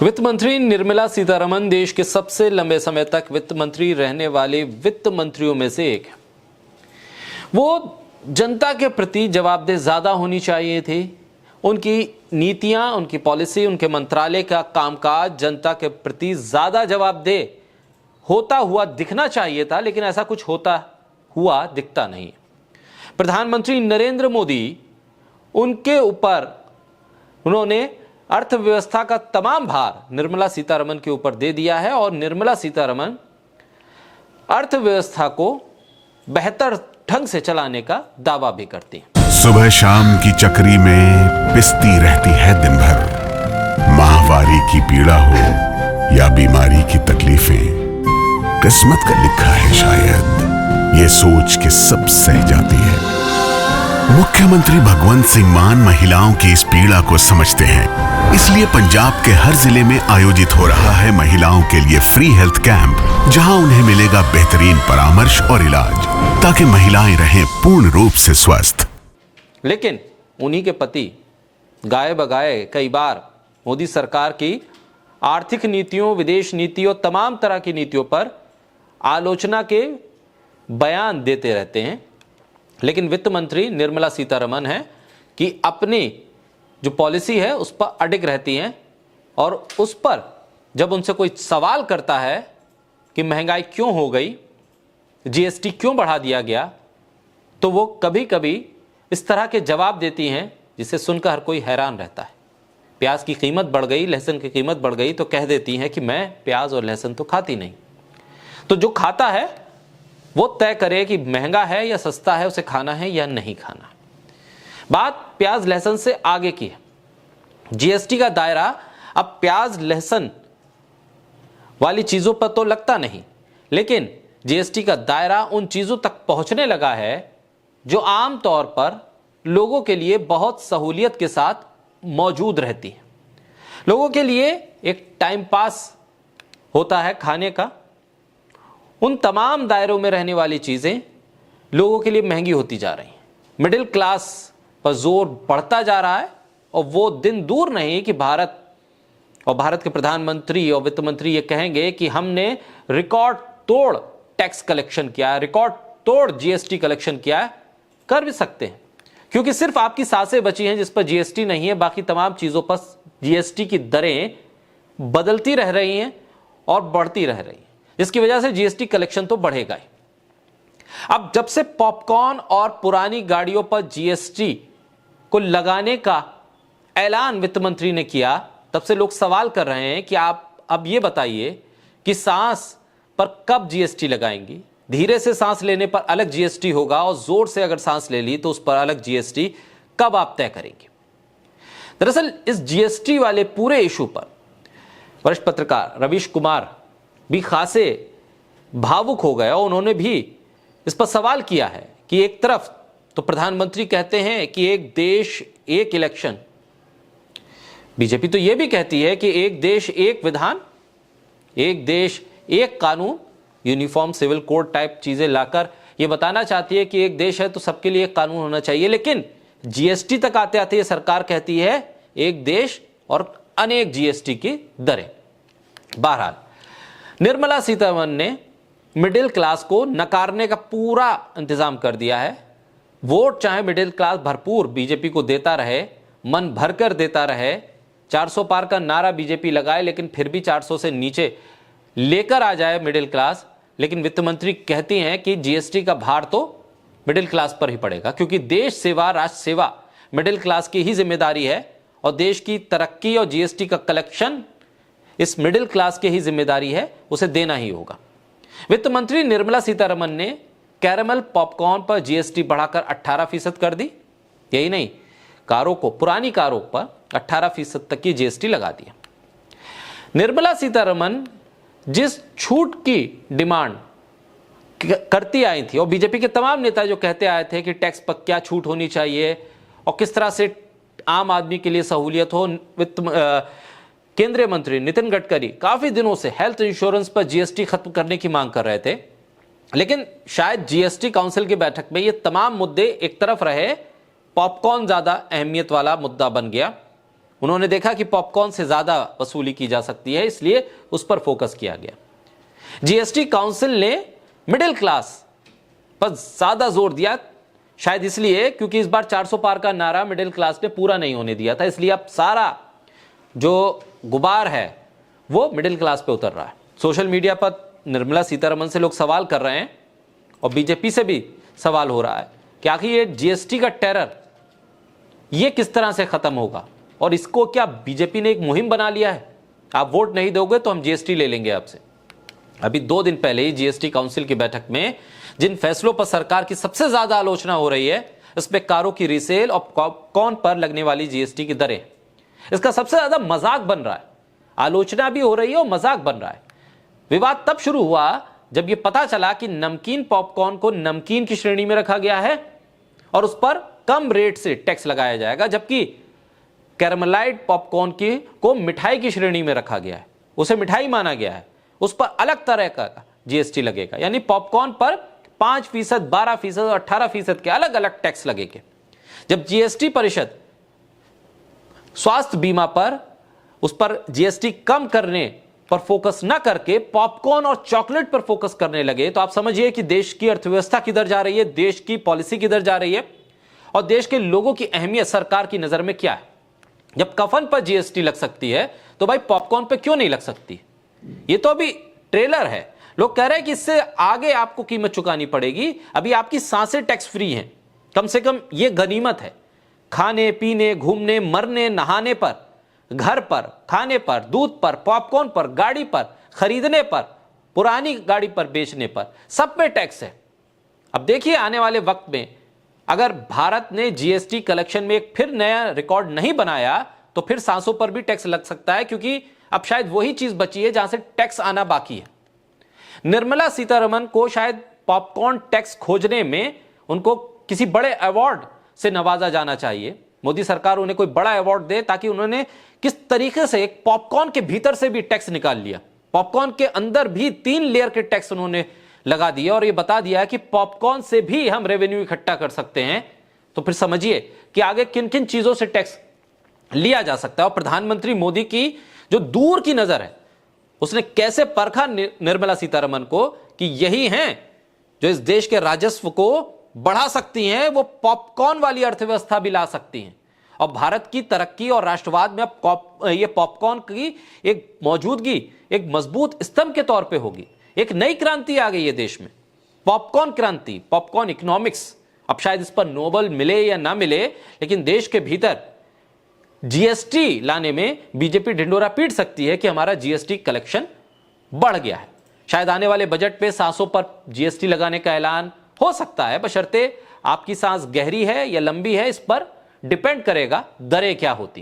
वित्त मंत्री निर्मला सीतारमण देश के सबसे लंबे समय तक वित्त मंत्री रहने वाले वित्त मंत्रियों में से एक है। वो जनता के प्रति जवाबदेह ज्यादा होनी चाहिए थी। उनकी नीतियां, उनकी पॉलिसी, उनके मंत्रालय का कामकाज जनता के प्रति ज्यादा जवाबदेह होता हुआ दिखना चाहिए था, लेकिन ऐसा कुछ होता हुआ दिखता नहीं। प्रधानमंत्री नरेंद्र मोदी, उनके ऊपर उन्होंने अर्थव्यवस्था का तमाम भार निर्मला सीतारमण के ऊपर दे दिया है और निर्मला सीतारमण अर्थव्यवस्था को बेहतर ढंग से चलाने का दावा भी करती हैं। सुबह शाम की चक्री में पिसती रहती है दिन भर। माहवारी की पीड़ा हो या बीमारी की तकलीफें, किस्मत का लिखा है शायद, ये सोच के सब सह जाती है। मुख्यमंत्री भगवंत सिंह मान महिलाओं की इस पीड़ा को समझते हैं, इसलिए पंजाब के हर जिले में आयोजित हो रहा है महिलाओं के लिए फ्री हेल्थ कैंप, जहां उन्हें मिलेगा बेहतरीन परामर्श और इलाज, ताकि महिलाएं रहें पूर्ण रूप से स्वस्थ। लेकिन उन्हीं के पति गाए बगाए कई बार मोदी सरकार की आर्थिक नीतियों, विदेश नीतियों, तमाम तरह की नीतियों पर आलोचना के बयान देते रहते हैं। लेकिन वित्त मंत्री निर्मला सीतारमण है कि अपनी जो पॉलिसी है उस पर अडिग रहती हैं, और उस पर जब उनसे कोई सवाल करता है कि महंगाई क्यों हो गई, जीएसटी क्यों बढ़ा दिया गया, तो वो कभी कभी इस तरह के जवाब देती हैं जिसे सुनकर हर कोई हैरान रहता है। प्याज की कीमत बढ़ गई, लहसुन की कीमत बढ़ गई, तो कह देती हैं कि मैं प्याज और लहसुन तो खाती नहीं। तो जो खाता है वो तय करे कि महंगा है या सस्ता है, उसे खाना है या नहीं खाना। बात प्याज लहसुन से आगे की है। जीएसटी का दायरा अब प्याज लहसुन वाली चीजों पर तो लगता नहीं, लेकिन जीएसटी का दायरा उन चीजों तक पहुंचने लगा है जो आम तौर पर लोगों के लिए बहुत सहूलियत के साथ मौजूद रहती है। लोगों के लिए एक टाइम पास होता है खाने का। उन तमाम दायरों में रहने वाली चीजें लोगों के लिए महंगी होती जा रही हैं। मिडिल क्लास पर जोर बढ़ता जा रहा है, और वो दिन दूर नहीं कि भारत के प्रधानमंत्री और वित्त मंत्री ये कहेंगे कि हमने रिकॉर्ड तोड़ टैक्स कलेक्शन किया है, रिकॉर्ड तोड़ जीएसटी कलेक्शन किया है। कर भी सकते हैं, क्योंकि सिर्फ आपकी सांसें बची हैं जिस पर जीएसटी नहीं है, बाकी तमाम चीजों पर जीएसटी की दरें बदलती रह रही हैं और बढ़ती रह रही हैं, जिसकी वजह से जीएसटी कलेक्शन तो बढ़ेगा ही। अब जब से पॉपकॉर्न और पुरानी गाड़ियों पर जीएसटी को लगाने का ऐलान वित्त मंत्री ने किया, तब से लोग सवाल कर रहे हैं कि आप अब ये बताइए कि सांस पर कब जीएसटी लगाएंगी। धीरे से सांस लेने पर अलग जीएसटी होगा, और जोर से अगर सांस ले ली तो उस पर अलग जीएसटी कब आप तय करेंगे। दरअसल इस जीएसटी वाले पूरे इशू पर वरिष्ठ पत्रकार रवीश कुमार भी खासे भावुक हो गए, और उन्होंने भी इस पर सवाल किया है कि एक तरफ तो प्रधानमंत्री कहते हैं कि एक देश एक इलेक्शन, बीजेपी तो यह भी कहती है कि एक देश एक विधान, एक देश एक कानून, यूनिफॉर्म सिविल कोड टाइप चीजें लाकर यह बताना चाहती है कि एक देश है तो सबके लिए एक कानून होना चाहिए। लेकिन जीएसटी तक आते आते ये सरकार कहती है एक देश और अनेक जीएसटी की दरें। बहरहाल निर्मला सीतारमण ने मिडिल क्लास को नकारने का पूरा इंतजाम कर दिया है। वोट चाहे मिडिल क्लास भरपूर बीजेपी को देता रहे, मन भरकर देता रहे, 400 पार का नारा बीजेपी लगाए, लेकिन फिर भी 400 से नीचे लेकर आ जाए मिडिल क्लास, लेकिन वित्त मंत्री कहती हैं कि जीएसटी का भार तो मिडिल क्लास पर ही पड़ेगा, क्योंकि देश सेवा, राष्ट्र सेवा मिडिल क्लास की ही जिम्मेदारी है, और देश की तरक्की और जीएसटी का कलेक्शन इस मिडिल क्लास की ही जिम्मेदारी है, उसे देना ही होगा। वित्त मंत्री निर्मला सीतारमण ने कैरेमल पॉपकॉर्न पर जीएसटी बढ़ाकर 18% कर दी। यही नहीं, कारों को, पुरानी कारों पर 18% तक की जीएसटी लगा दिया। निर्मला सीतारमण जिस छूट की डिमांड करती आई थी, और बीजेपी के तमाम नेता जो कहते आए थे कि टैक्स पर क्या छूट होनी चाहिए और किस तरह से आम आदमी के लिए सहूलियत हो, केंद्रीय मंत्री नितिन गडकरी काफी दिनों से हेल्थ इंश्योरेंस पर जीएसटी खत्म करने की मांग कर रहे थे। लेकिन शायद जीएसटी काउंसिल की बैठक में ये तमाम मुद्दे एक तरफ रहे, पॉपकॉर्न ज्यादा अहमियत वाला मुद्दा बन गया, उन्होंने देखा कि पॉपकॉर्न से ज्यादा वसूली की जा सकती है, इसलिए उस पर फोकस किया गया। जीएसटी काउंसिल ने मिडिल क्लास पर ज्यादा जोर दिया, शायद इसलिए क्योंकि इस बार 400 पार का नारा मिडिल क्लास ने पूरा नहीं होने दिया था, इसलिए अब सारा जो गुबार है वो मिडिल क्लास पे उतर रहा है। सोशल मीडिया पर निर्मला सीतारमण से लोग सवाल कर रहे हैं और बीजेपी से भी सवाल हो रहा है कि आखिर ये जीएसटी का टेरर ये किस तरह से खत्म होगा, और इसको क्या बीजेपी ने एक मुहिम बना लिया है, आप वोट नहीं दोगे तो हम जीएसटी ले लेंगे आपसे। अभी 2 दिन पहले ही जीएसटी काउंसिल की बैठक में जिन फैसलों पर सरकार की सबसे ज्यादा आलोचना हो रही है, इसमें कारों की रीसेल और पॉपकॉर्न पर लगने वाली जीएसटी की दरें, इसका सबसे ज्यादा मजाक बन रहा है। आलोचना भी हो रही है और मजाक बन रहा है। विवाद तब शुरू हुआ जब यह पता चला कि नमकीन पॉपकॉर्न को नमकीन की श्रेणी में रखा गया है और उस पर कम रेट से टैक्स लगाया जाएगा, जबकि कैरमलाइड पॉपकॉर्न को मिठाई की श्रेणी में रखा गया है, उसे मिठाई माना गया है, उस पर अलग तरह का जीएसटी लगेगा। यानी पॉपकॉर्न पर 5%, 12% और 18% के अलग अलग टैक्स लगेंगे। जब जीएसटी परिषद स्वास्थ्य बीमा पर उस पर जीएसटी कम करने पर फोकस ना करके पॉपकॉर्न और चॉकलेट पर फोकस करने लगे, तो आप समझिए कि देश की अर्थव्यवस्था किधर जा रही है, देश की पॉलिसी किधर जा रही है और देश के लोगों की अहमियत सरकार की नजर में क्या है। जब कफन पर जीएसटी लग सकती है तो भाई पॉपकॉर्न पे क्यों नहीं लग सकती? ये तो अभी ट्रेलर है। लोग कह रहे हैं कि इससे आगे आपको कीमत चुकानी पड़ेगी, अभी आपकी सांसें टैक्स फ्री हैं, कम से कम ये गनीमत है। खाने पीने, घूमने, मरने, नहाने पर, घर पर, खाने पर, दूध पर, पॉपकॉर्न पर, गाड़ी पर, खरीदने पर, पुरानी गाड़ी पर बेचने पर, सब पे टैक्स है। अब देखिए आने वाले वक्त में अगर भारत ने जीएसटी कलेक्शन में एक फिर नया रिकॉर्ड नहीं बनाया तो फिर सांसों पर भी टैक्स लग सकता है, क्योंकि अब शायद वही चीज बची है जहां से टैक्स आना बाकी है। निर्मला सीतारमण को शायद पॉपकॉर्न टैक्स खोजने में उनको किसी बड़े अवार्ड से नवाजा जाना चाहिए। मोदी सरकार उन्हें कोई बड़ा अवार्ड दे ताकि उन्होंने किस तरीके से एक पॉपकॉर्न के भीतर से भी टैक्स निकाल लिया, पॉपकॉर्न के अंदर भी 3 लेयर के टैक्स उन्होंने लगा दिया और यह बता दिया कि पॉपकॉर्न से भी हम रेवेन्यू इकट्ठा कर सकते हैं। तो फिर समझिए कि आगे किन किन चीजों से टैक्स लिया जा सकता है। और प्रधानमंत्री मोदी की जो दूर की नजर है, उसने कैसे परखा निर्मला सीतारमण को कि यही हैं जो इस देश के राजस्व को बढ़ा सकती हैं, वो पॉपकॉर्न वाली अर्थव्यवस्था भी ला सकती हैं और भारत की तरक्की और राष्ट्रवाद में अब ये पॉपकॉर्न की एक मौजूदगी एक मजबूत स्तंभ के तौर पे होगी। एक नई क्रांति आ गई है देश में, पॉपकॉर्न क्रांति, पॉपकॉर्न इकोनॉमिक्स। अब शायद इस पर नोबेल मिले या ना मिले, लेकिन देश के भीतर जीएसटी लाने में बीजेपी ढिंडोरा पीट सकती है कि हमारा जीएसटी कलेक्शन बढ़ गया है। शायद आने वाले बजट पे सांसों पर जीएसटी लगाने का ऐलान हो सकता है, बशर्ते आपकी सांस गहरी है या लंबी है, इस पर डिपेंड करेगा दरें क्या होती।